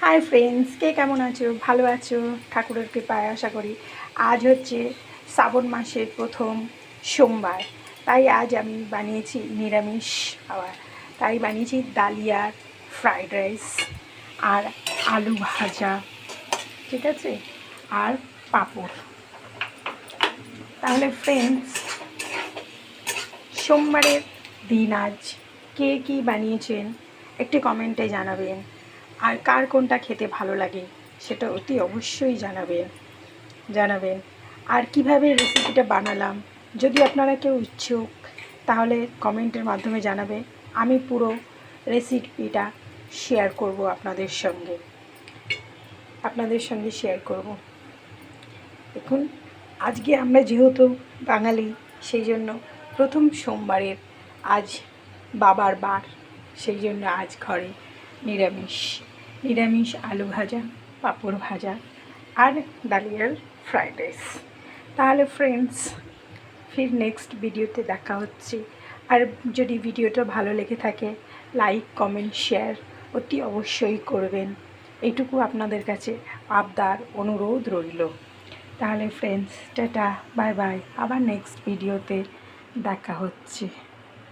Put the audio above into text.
Hi friends, কে কেমন আছো? ভালো আছো? ঠাকুরের কৃপায় আশা করি। আজ হচ্ছে শ্রাবণ মাসের প্রথম সোমবার, তাই আজ আমি বানিয়েছি নিরামিষ খাবার। তাই বানিয়েছি ডালিয়ার ফ্রাইড রাইস আর আলু ভাজা, ঠিক আছে, আর পাঁপড়। তাহলে ফ্রেন্ডস, সোমবারের দিন আজ কে কী বানিয়েছেন একটি কমেন্টে জানাবেন, আর কার কোনটা খেতে ভালো লাগে সেটা অতি অবশ্যই জানাবেন। আর কিভাবে রেসিপিটা বানালাম যদি আপনারা কেউ ইচ্ছুক তাহলে কমেন্টের মাধ্যমে জানাবে। আমি পুরো রেসিপিটা শেয়ার করব আপনাদের সঙ্গে শেয়ার করব। দেখুন, আজকে আমরা যেহেতু বাঙালি, সেই জন্য প্রথম সোমবারের আজ বাবার বার, সেই জন্য আজ ঘরে নিরামিষ আলু ভাজা, পাঁপড় ভাজা আর ডালিয়ার ফ্রাইড রাইস। তাহলে ফ্রেন্ডস, ফির নেক্সট ভিডিওতে দেখা হচ্ছে। আর যদি ভিডিওটা ভালো লেগে থাকে, লাইক কমেন্ট শেয়ার অতি অবশ্যই করবেন, এইটুকু আপনাদের কাছে আবদার অনুরোধ রইল। তাহলে ফ্রেন্ডস, টাটা, বাই বাই, আবার নেক্সট ভিডিওতে দেখা হচ্ছে।